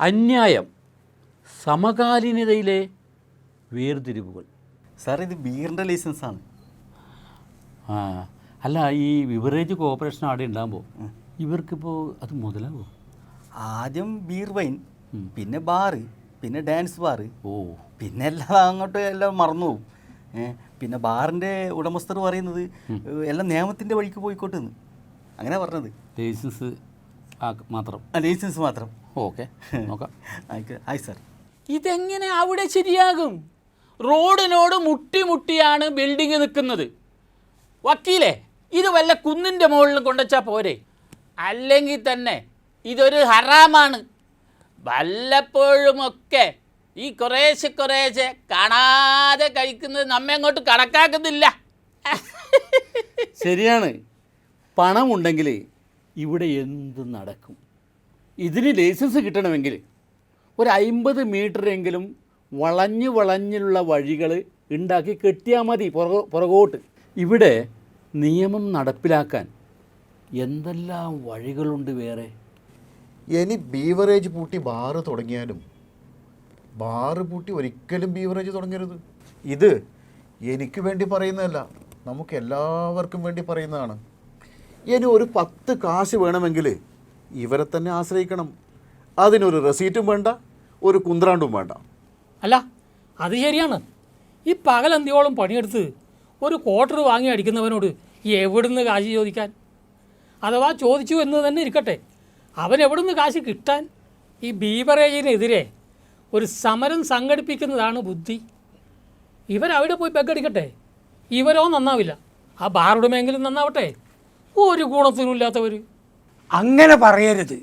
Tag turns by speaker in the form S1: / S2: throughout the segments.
S1: അന്യായം, സമകാലീനതയിലെ വേർതിരിവുകൾ.
S2: സാർ ഇത് ബീറിൻ്റെ ലൈസൻസാണ്.
S1: ആ അല്ല, ഈ ബിവറേജ് കോർപ്പറേഷൻ അവിടെ ഉണ്ടാകുമ്പോൾ ഇവർക്കിപ്പോൾ അത് മുതലാകുമോ?
S2: ആദ്യം ബീർ വൈൻ, പിന്നെ ബാറ്, പിന്നെ ഡാൻസ് ബാറ്, പിന്നെ എല്ലാം അങ്ങോട്ട് എല്ലാം മറന്നു പോകും. പിന്നെ ബാറിൻ്റെ ഉടമസ്ഥർ പറയുന്നത് എല്ലാം നിയമത്തിൻ്റെ വഴിക്ക് പോയിക്കോട്ടെന്ന് അങ്ങനെ പറഞ്ഞത്.
S1: ലൈസൻസ് മാത്രം?
S2: ലൈസൻസ് മാത്രം.
S1: ഓക്കെ, നോക്കാം.
S2: ആയി സാർ.
S3: ഇതെങ്ങനെ അവിടെ ശരിയാകും? റോഡിനോട് മുട്ടിയാണ് ബിൽഡിങ് നിൽക്കുന്നത്. വക്കീലേ, ഇത് വല്ല കുന്നിൻ്റെ മുകളിൽ കൊണ്ടുവച്ചാൽ പോരെ? അല്ലെങ്കിൽ തന്നെ ഇതൊരു ഹറാമാണ്. വല്ലപ്പോഴുമൊക്കെ ഈ കുറേശ്ശെ കാണാതെ കഴിക്കുന്നത് നമ്മെ അങ്ങോട്ട് കണക്കാക്കുന്നില്ല.
S1: ശരിയാണ്. പണമുണ്ടെങ്കിൽ ഇവിടെ എന്ത് നടക്കും. ഇതിന് ലൈസൻസ് കിട്ടണമെങ്കിൽ ഒരു 50 മീറ്ററെങ്കിലും വളഞ്ഞുള്ള വഴികൾ ഉണ്ടാക്കി കെട്ടിയാൽ മതി പുറകോട്ട്. ഇവിടെ നിയമം നടപ്പിലാക്കാൻ എന്തെല്ലാം വഴികളുണ്ട് വേറെ.
S4: ഇനി ബീവറേജ് പൂട്ടി ബാറ് തുടങ്ങിയാലും ബാറ് പൂട്ടി ഒരിക്കലും ബീവറേജ് തുടങ്ങരുത്. ഇത് എനിക്ക് വേണ്ടി പറയുന്നതല്ല, നമുക്ക് എല്ലാവർക്കും വേണ്ടി പറയുന്നതാണ്. ഇനി ഒരു 10 കാശ് വേണമെങ്കിൽ ഇവരെ തന്നെ ആശ്രയിക്കണം. അതിനൊരു റെസീറ്റും വേണ്ട, ഒരു കുന്ത്രാണ്ടും വേണ്ട.
S5: അല്ല, അത് ശരിയാണ്. ഈ പകലന്തിയോളം പണിയെടുത്ത് ഒരു ക്വാർട്ടർ വാങ്ങി അടിക്കുന്നവനോട് എവിടുന്ന് കാശ് ചോദിക്കാൻ? അഥവാ ചോദിച്ചു എന്ന് തന്നെ ഇരിക്കട്ടെ, അവൻ എവിടുന്ന് കാശ് കിട്ടാൻ? ഈ ബീവറേജിനെതിരെ ഒരു സമരം സംഘടിപ്പിക്കുന്നതാണ് ബുദ്ധി. ഇവരവിടെ പോയി ബെഗടിക്കട്ടെ, ഇവരോ നന്നാവില്ല, ആ ബാറുടമെങ്കിലും നന്നാവട്ടെ. ഒരു ഗുണത്തിനുമില്ലാത്തവർ.
S6: അങ്ങനെ പറയരുത്.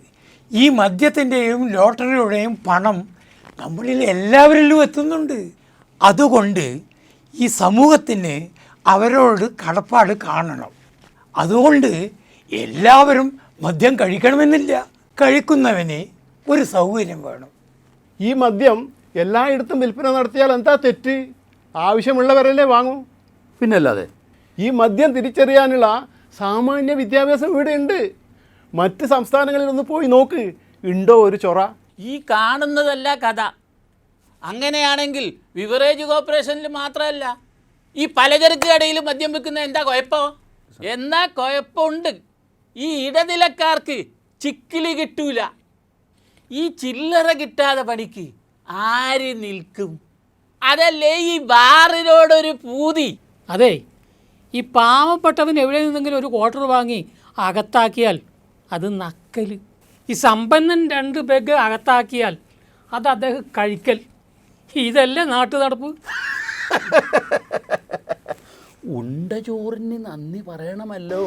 S6: ഈ മദ്യത്തിൻ്റെയും ലോട്ടറിയുടെയും പണം നമ്മളിൽ എല്ലാവരിലും എത്തുന്നുണ്ട്. അതുകൊണ്ട് ഈ സമൂഹത്തിന് അവരോട് കടപ്പാട് കാണണം. അതുകൊണ്ട് എല്ലാവരും മദ്യം കഴിക്കണമെന്നില്ല. കഴിക്കുന്നവന് ഒരു സൗകര്യം വേണം.
S7: ഈ മദ്യം എല്ലായിടത്തും വിൽപ്പന നടത്തിയാൽ എന്താ തെറ്റ്? ആവശ്യമുള്ളവരല്ലേ വാങ്ങൂ.
S1: പിന്നല്ലാതെ.
S7: ഈ മദ്യം തിരിച്ചറിയാനുള്ള സാമാന്യ വിദ്യാഭ്യാസം ഇവിടെ ഉണ്ട്. മറ്റ് സംസ്ഥാനങ്ങളിൽ ഒന്ന് പോയി നോക്ക്, ഉണ്ടോ ഒരു ചൊറ?
S3: ഈ കാണുന്നതല്ല കഥ. അങ്ങനെയാണെങ്കിൽ ബിവറേജ് കോർപ്പറേഷനിൽ മാത്രമല്ല, ഈ പലചരക്ക് കടയിൽ മദ്യം വിൽക്കുന്ന എന്താ കുഴപ്പം? എന്നാ കുഴപ്പമുണ്ട്. ഈ ഇടനിലക്കാർക്ക് ചിക്കിലി കിട്ടൂല. ഈ ചില്ലറ കിട്ടാതെ പണിക്ക് ആര് നിൽക്കും? അതല്ലേ ഈ ബാറിനോടൊരു പൂതി.
S5: അതെ, ഈ പാവപ്പെട്ടവൻ എവിടെ നിന്നെങ്കിലും ഒരു ക്വാർട്ടർ വാങ്ങി അകത്താക്കിയാൽ അത് നക്കൽ. ഈ സമ്പന്നൻ 2 പെഗ് അകത്താക്കിയാൽ അത് അദ്ദേഹം കഴിക്കൽ. ഇതല്ലേ നാട്ടു നടപ്പ്.
S1: ഉണ്ട ചോറിന് നന്ദി പറയണമല്ലോ.